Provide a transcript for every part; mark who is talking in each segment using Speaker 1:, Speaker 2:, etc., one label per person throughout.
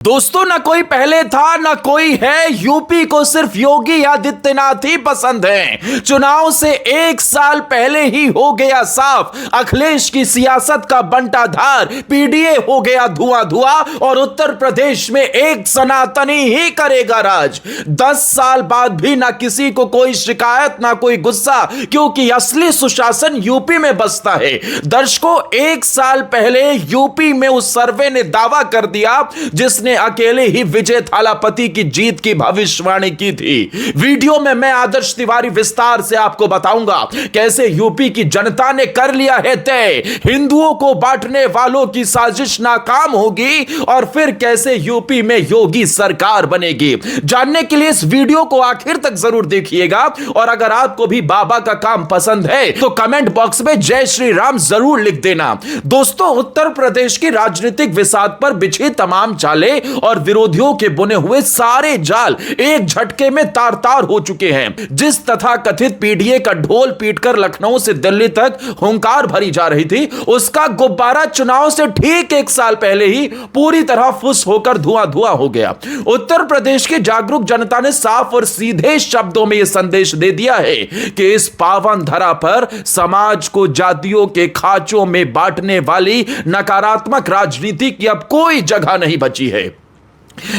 Speaker 1: दोस्तों, ना कोई पहले था ना कोई है, यूपी को सिर्फ योगी आदित्यनाथ ही पसंद है। चुनाव से एक साल पहले ही हो गया साफ, अखिलेश की सियासत का बंटाधार, पीडीए हो गया धुआं धुआं और उत्तर प्रदेश में एक सनातनी ही करेगा राज। 10 साल बाद भी ना किसी को कोई शिकायत ना कोई गुस्सा, क्योंकि असली सुशासन यूपी में बसता है। दर्शकों, एक साल पहले यूपी में उस सर्वे ने दावा कर दिया जिसने अकेले ही विजय थालापति की जीत की भविष्यवाणी की थी। वीडियो में मैं आदर्श तिवारी विस्तार से आपको बताऊंगा कैसे यूपी की जनता ने कर लिया है तय, हिंदुओं को बांटने वालों की साजिश नाकाम होगी और फिर कैसे यूपी में योगी सरकार बनेगी। जानने के लिए इस वीडियो को आखिर तक जरूर देखिएगा और अगर आपको भी बाबा का काम पसंद है तो कमेंट बॉक्स में जय श्री राम जरूर लिख देना। दोस्तों, उत्तर प्रदेश की राजनीतिक विसात पर बिछी तमाम चालें और विरोधियों के बुने हुए सारे जाल एक झटके में तार तार हो चुके हैं। जिस तथा कथित पीडीए का ढोल पीटकर लखनऊ से दिल्ली तक हुंकार भरी जा रही थी, उसका गुब्बारा चुनाव से ठीक एक साल पहले ही पूरी तरह फुस होकर धुआं धुआं हो गया। उत्तर प्रदेश की जागरूक जनता ने साफ और सीधे शब्दों में यह संदेश दे दिया है कि इस पावन धरा पर समाज को जातियों के खांचों में बांटने वाली नकारात्मक राजनीति की अब कोई जगह नहीं बची है।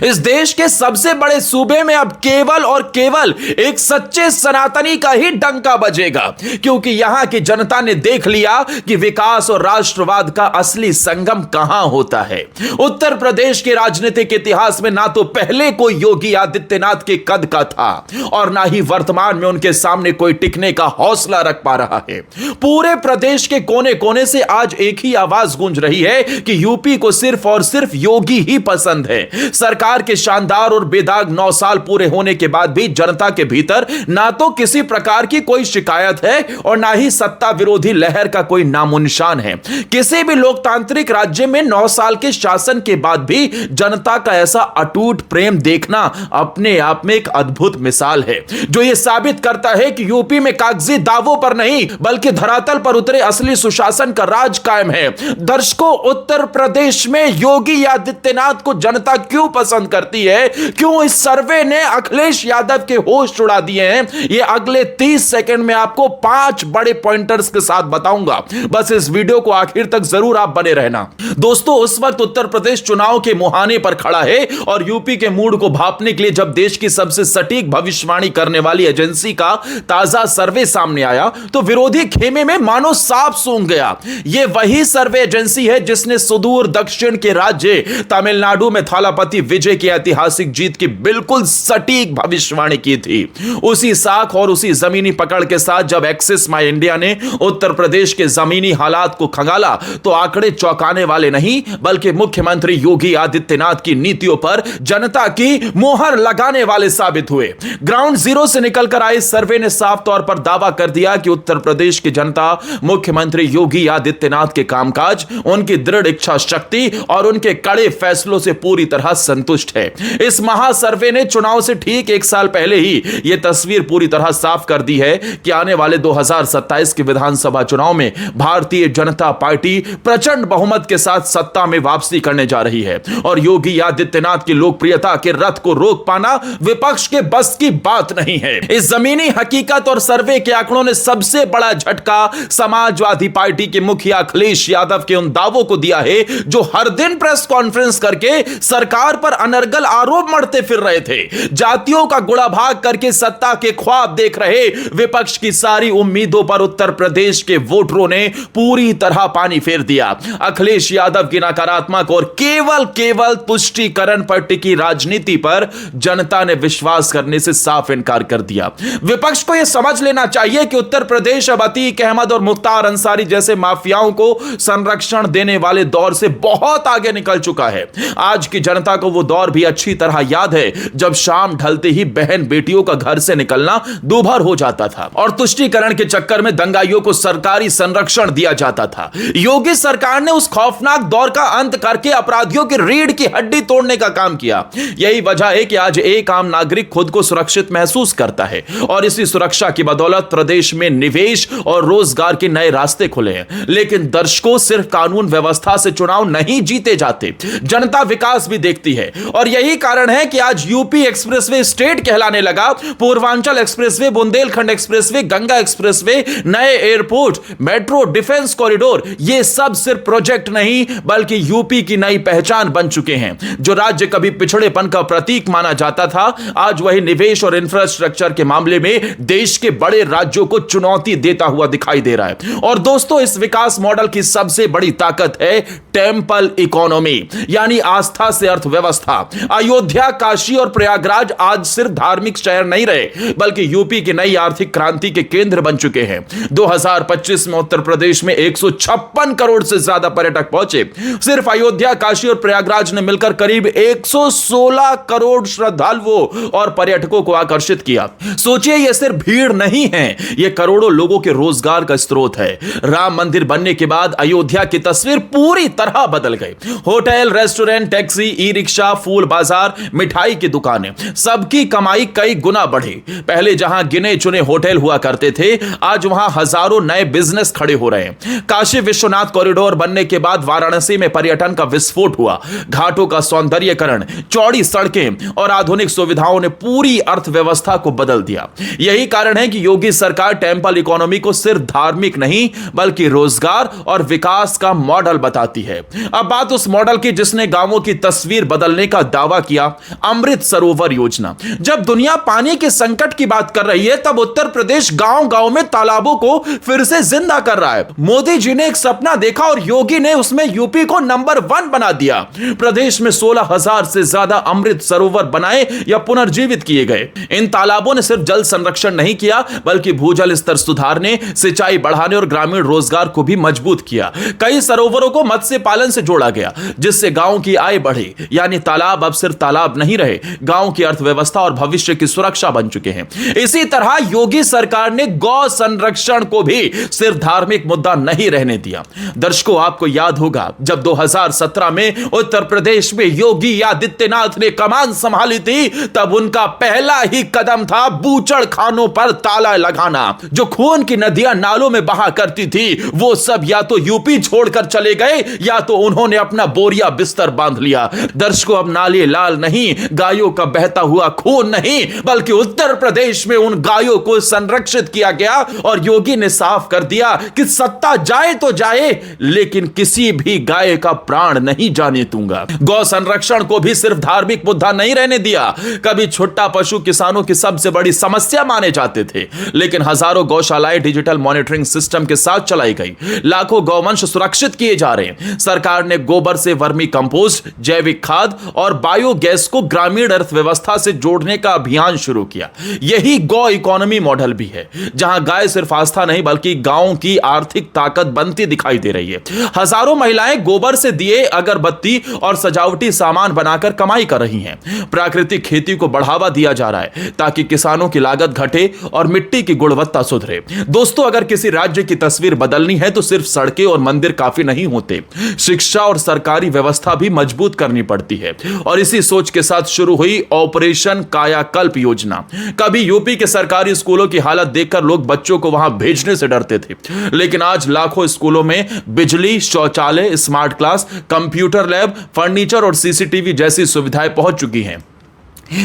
Speaker 1: इस देश के सबसे बड़े सूबे में अब केवल और केवल एक सच्चे सनातनी का ही डंका बजेगा, क्योंकि यहां की जनता ने देख लिया कि विकास और राष्ट्रवाद का असली संगम कहां होता है। उत्तर प्रदेश के राजनीतिक इतिहास में ना तो पहले कोई योगी आदित्यनाथ के कद का था और ना ही वर्तमान में उनके सामने कोई टिकने का हौसला रख पा रहा है। पूरे प्रदेश के कोने कोने से आज एक ही आवाज गूंज रही है कि यूपी को सिर्फ और सिर्फ योगी ही पसंद है। सरकार के शानदार और बेदाग 9 साल पूरे होने के बाद भी जनता के भीतर ना तो किसी प्रकार की कोई शिकायत है और ना ही सत्ता विरोधी लहर का कोई नामो निशान है। किसी भी लोकतांत्रिक राज्य में 9 साल के शासन के बाद भी जनता का ऐसा अटूट प्रेम देखना अपने आप में एक अद्भुत मिसाल है, जो यह साबित करता है कि यूपी में कागजी दावों पर नहीं बल्कि धरातल पर उतरे असली सुशासन का राज कायम है। दर्शकों, उत्तर प्रदेश में योगी आदित्यनाथ को जनता क्यों पसंद करती है, क्यों इस सर्वे ने अखिलेश यादव के होश उड़ा दिए हैं, ये अगले 30 सेकंड में आपको 5 बड़े पॉइंटर्स के साथ बताऊंगा। बस इस वीडियो को आखिर तक जरूर आप बने रहना। दोस्तों, उस वक्त उत्तर प्रदेश चुनाव के मुहाने पर खड़ा है और यूपी के मूड को भांपने के लिए जब देश की सबसे सटीक भविष्यवाणी करने वाली एजेंसी का ताजा सर्वे सामने आया तो विरोधी खेमे में मानो सांप सूंघ गया। यह वही सर्वे एजेंसी है जिसने सुदूर दक्षिण के राज्य तमिलनाडु में थालापति विजय की ऐतिहासिक जीत की बिल्कुल सटीक भविष्यवाणी की थी। उसी साख और उसी जमीनी पकड़ के साथ जब एक्सिस माई इंडिया ने उत्तर प्रदेश के जमीनी हालात को खंगाला तो आंकड़े चौंकाने वाले नहीं बल्कि मुख्यमंत्री योगी आदित्यनाथ की नीतियों पर जनता की मोहर लगाने वाले साबित हुए। ग्राउंड जीरो से निकलकर आए सर्वे ने साफ तौर पर दावा कर दिया कि उत्तर प्रदेश की जनता मुख्यमंत्री योगी आदित्यनाथ के कामकाज, उनकी दृढ़ इच्छा शक्ति और उनके कड़े फैसलों से पूरी तरह संतुष्ट है। इस महासर्वे ने चुनाव से ठीक एक साल पहले ही यह तस्वीर पूरी तरह साफ कर दी है कि आने वाले 2027 के विधानसभा चुनाव में भारतीय जनता पार्टी प्रचंड बहुमत के साथ सत्ता में वापसी करने जा रही है और योगी आदित्यनाथ की लोकप्रियता के रथ को रोक पाना विपक्ष के बस की बात नहीं है। इस जमीनी हकीकत और सर्वे के आंकड़ों ने सबसे बड़ा झटका समाजवादी पार्टी के मुखिया अखिलेश यादव के उन दावों को दिया है जो हर दिन प्रेस कॉन्फ्रेंस करके सरकार पर अनर्गल आरोप मढ़ते फिर रहे थे। जातियों का गुड़ा भाग करके सत्ता के ख्वाब देख रहे विपक्ष की सारी उम्मीदों पर उत्तर प्रदेश के वोटरों ने पूरी तरह पानी फेर दिया। अखिलेश यादव की नकारात्मक और केवल तुष्टीकरण पर टिकी राजनीति पर जनता ने विश्वास करने से साफ इनकार कर दिया। विपक्ष को यह समझ लेना चाहिए कि उत्तर प्रदेश अब अतीक अहमद और मुख्तार अंसारी जैसे माफियाओं को संरक्षण देने वाले दौर से बहुत आगे निकल चुका है। आज की जनता को वो दौर भी अच्छी तरह याद है जब शाम ढलते ही बहन बेटियों का घर से निकलना दूभर हो जाता था और तुष्टीकरण के चक्कर में दंगाइयों को सरकारी संरक्षण दिया जाता था। योगी सरकार ने उस खौफनाक दौर का अंत करके अपराधियों की रीढ़ की हड्डी तोड़ने का काम किया। यही वजह है कि आज एक आम नागरिक खुद को सुरक्षित महसूस करता है और इसी सुरक्षा की बदौलत प्रदेश में निवेश और रोजगार के नए रास्ते खुले हैं। लेकिन दर्शकों, सिर्फ कानून व्यवस्था से चुनाव नहीं जीते जाते, जनता विकास भी देखती है और यही कारण है कि आज यूपी एक्सप्रेसवे स्टेट कहलाने लगा। Purvanchal expressway, Bundelkhand expressway, Ganga expressway, नए एयरपोर्ट, मेट्रो, डिफेंस कॉरिडोर, ये सब सिर्फ प्रोजेक्ट नहीं बल्कि यूपी की नई पहचान बन चुके हैं। जो राज्य कभी पिछड़ेपन का प्रतीक माना जाता था, आज वही निवेश और इंफ्रास्ट्रक्चर के मामले में देश के बड़े राज्यों को चुनौती देता हुआ दिखाई दे रहा है। और दोस्तों, इस विकास मॉडल की सबसे बड़ी ताकत है टेंपल इकोनॉमी, यानी आस्था से अर्थव्यवस्था। अयोध्या, काशी और प्रयागराज आज सिर्फ धार्मिक शहर नहीं रहे बल्कि यूपी की नई आर्थिक क्रांति के केंद्र बन चुके हैं। 2025 में उत्तर प्रदेश में 156 करोड़ से ज्यादा पर्यटक पहुंचे। सिर्फ अयोध्या, काशी और प्रयागराज ने मिलकर करीब 116 करोड़ श्रद्धालुओं और पर्यटकों को आकर्षित किया। सोचिए, यह सिर्फ भीड़ नहीं है, यह करोड़ों लोगों के रोजगार का स्रोत है। राम मंदिर बनने के बाद अयोध्या की तस्वीर पूरी तरह बदल गई। Hotel, restaurant, taxi, e rickshaw, फूल बाजार, मिठाई की दुकानें, सबकी कमाई कई गुना बढ़ी। पहले जहां गिने चुने होटल हुआ करते थे, आज वहां हजारों नए बिजनेस खड़े हो रहे हैं। काशी विश्वनाथ कॉरिडोर बनने के बाद वाराणसी में पर्यटन का विस्फोट हुआ। घाटों का सौंदर्यीकरण, चौड़ी सड़कें और आधुनिक सुविधाओं ने पूरी अर्थव्यवस्था को बदल दिया। यही कारण है कि योगी सरकार टेंपल इकोनॉमी को सिर्फ धार्मिक नहीं बल्कि रोजगार और विकास का मॉडल बताती है। अब बात उस मॉडल की जिसने गांवों की तस्वीर बदलने का दावा किया, अमृत सरोवर योजना। जब दुनिया पानी के संकट की बात कर रही है, तब उत्तर प्रदेश गांव-गांव में तालाबों को फिर से जिंदा कर रहा है। मोदी जी ने एक सपना देखा और योगी ने उसमें यूपी को नंबर 1 बना दिया। प्रदेश में 16,000 से ज्यादा अमृत सरोवर बनाए या पुनर्जीवित किए गए। इन तालाबों ने सिर्फ जल संरक्षण नहीं किया बल्कि भूजल स्तर सुधारने, सिंचाई बढ़ाने और ग्रामीण रोजगार को भी मजबूत किया। कई सरोवरों को मत्स्य पालन से जोड़ा गया जिससे गांव की आय बढ़ी। यानी तालाब अब सिर्फ तालाब नहीं रहे, गांव की अर्थव्यवस्था और भविष्य की सुरक्षा बन चुके हैं। इसी तरह योगी सरकार ने गौ संरक्षण को भी सिर्फ धार्मिक मुद्दा नहीं रहने दिया। दर्शकों, आपको याद होगा जब 2017 में उत्तर प्रदेश में योगी आदित्यनाथ ने कमान संभाली थी, तब उनका पहला ही कदम था बूचड़ खानों पर ताला लगाना। जो खून की नदियां नालों में बहा करती थी, वो सब या तो यूपी छोड़कर चले गए या तो उन्होंने अपना बोरिया बिस्तर बांध लिया। दर्शकों, अब नाले लाल नहीं, गायों का बहता हुआ खून नहीं, बल्कि उत्तर प्रदेश में उन गायों को संरक्षित किया गया और योगी ने साफ कर दिया कि सत्ता जाए तो जाए, लेकिन किसी भी गाय का प्राण नहीं जाने दूंगा। गौ संरक्षण को भी सिर्फ धार्मिक मुद्दा नहीं रहने दिया। कभी छुट्टा पशु किसानों की सबसे बड़ी समस्या माने जाते थे, लेकिन हजारों गौशालाएं डिजिटल मॉनिटरिंग सिस्टम के साथ चलाई गई। लाखों गौवंश सुरक्षित किए जा रहे हैं। सरकार ने गोबर से वर्मी कंपोस्ट, जैविक खाद और बायोगैस को ग्रामीण अर्थव्यवस्था से जोड़ने का अभियान शुरू किया। यही गौ इकोनॉमी मॉडल भी है, जहां गाय सिर्फ आस्था नहीं बल्कि गांव की आर्थिक ताकत बनती दिखाई दे रही है। हजारों महिलाएं गोबर से दिए, अगरबत्ती और सजावटी सामान बनाकर कमाई कर रही हैं। प्राकृतिक खेती को बढ़ावा दिया जा रहा है ताकि किसानों की लागत घटे और मिट्टी की गुणवत्ता सुधरे। दोस्तों, अगर किसी राज्य की तस्वीर बदलनी है तो सिर्फ सड़कें और मंदिर काफी नहीं होते। शिक्षा और सरकारी व्यवस्था भी मजबूत करनी पड़ती है। और इसी सोच के साथ शुरू हुई ऑपरेशन कायाकल्प योजना। कभी यूपी के सरकारी स्कूलों की हालत देखकर लोग बच्चों को वहां भेजने से डरते थे, लेकिन आज लाखों स्कूलों में बिजली, शौचालय, smart class, computer lab, furniture और सीसीटीवी जैसी सुविधाएं पहुंच चुकी हैं।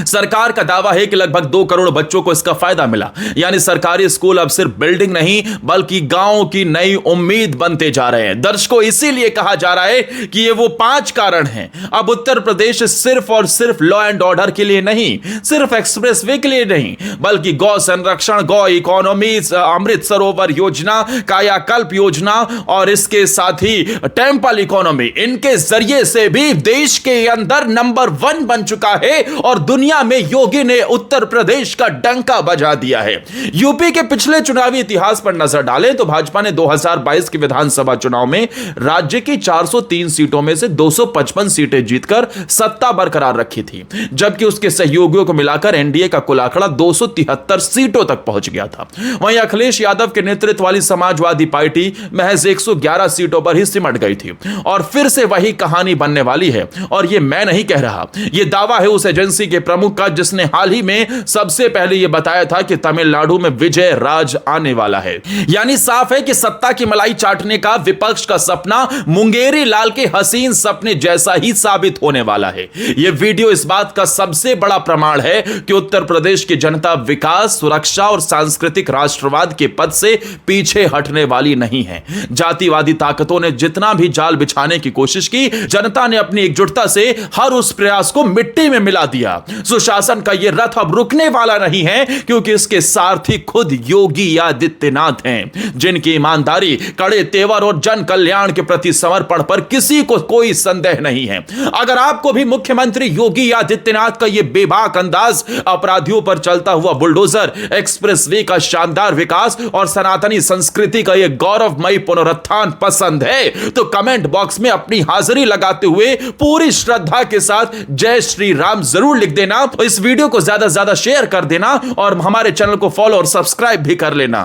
Speaker 1: सरकार का दावा है कि लगभग 2 करोड़ बच्चों को इसका फायदा मिला। यानी सरकारी स्कूल अब सिर्फ बिल्डिंग नहीं बल्कि गांव की नई उम्मीद बनते जा रहे हैं। दर्शकों, इसीलिए कहा जा रहा है कि ये वो 5 कारण हैं। अब उत्तर प्रदेश सिर्फ और सिर्फ लॉ एंड ऑर्डर के लिए नहीं, सिर्फ एक्सप्रेसवे के लिए नहीं, बल्कि गौ संरक्षण, गौ इकोनॉमी, अमृत सरोवर योजना, कायाकल्प योजना और इसके साथ ही टेंपल इकोनॉमी, इनके जरिए से भी देश के अंदर नंबर 1 बन चुका है और दुनिया में योगी ने उत्तर प्रदेश का डंका बजा दिया है। यूपी के पिछले चुनावी इतिहास पर नजर डालें तो भाजपा ने 2022 के विधानसभा चुनाव में राज्य की 403 सीटों में से 255 सीटें जीतकर सत्ता बरकरार रखी थी, जबकि उसके सहयोगियों को मिलाकर एनडीए का कुल आंकड़ा 273 सीटों तक पहुंच गया था। वहीं अखिलेश यादव के नेतृत्व वाली समाजवादी पार्टी महज 111 सीटों पर ही सिमट गई थी और फिर से वही कहानी बनने वाली है। और यह मैं नहीं कह रहा, यह दावा है उस एजेंसी के प्रमुख का, जिसने हाल ही में सबसे पहले यह बताया था कि तमिलनाडु में विजय राज आने वाला है। यानी साफ है कि सत्ता की मलाई चाटने का विपक्ष का सपना मुंगेरी लाल के हसीन सपने जैसा ही साबित होने वाला है। यह वीडियो इस बात का सबसे बड़ा प्रमाण है कि उत्तर प्रदेश की जनता विकास, सुरक्षा और सांस्कृतिक राष्ट्रवाद के पद से पीछे हटने वाली नहीं है। जातिवादी ताकतों ने जितना भी जाल बिछाने की कोशिश की, जनता ने अपनी एकजुटता से हर उस प्रयास को मिट्टी में मिला दिया। सुशासन का यह रथ अब रुकने वाला नहीं है, क्योंकि इसके सारथी खुद योगी आदित्यनाथ हैं, जिनकी ईमानदारी, कड़े तेवर और जन कल्याण के प्रति समर्पण पर किसी को कोई संदेह नहीं है। अगर आपको भी मुख्यमंत्री योगी आदित्यनाथ का यह बेबाक अंदाज, अपराधियों पर चलता हुआ बुलडोजर, एक्सप्रेसवे का शानदार विकास और सनातनी संस्कृति का यह गौरवमयी पुनरुत्थान पसंद है, तो कमेंट बॉक्स में अपनी हाजिरी लगाते हुए पूरी श्रद्धा के साथ जय श्री राम जरूर लिख देना। इस वीडियो को ज्यादा से ज्यादा शेयर कर देना और हमारे चैनल को फॉलो और सब्सक्राइब भी कर लेना।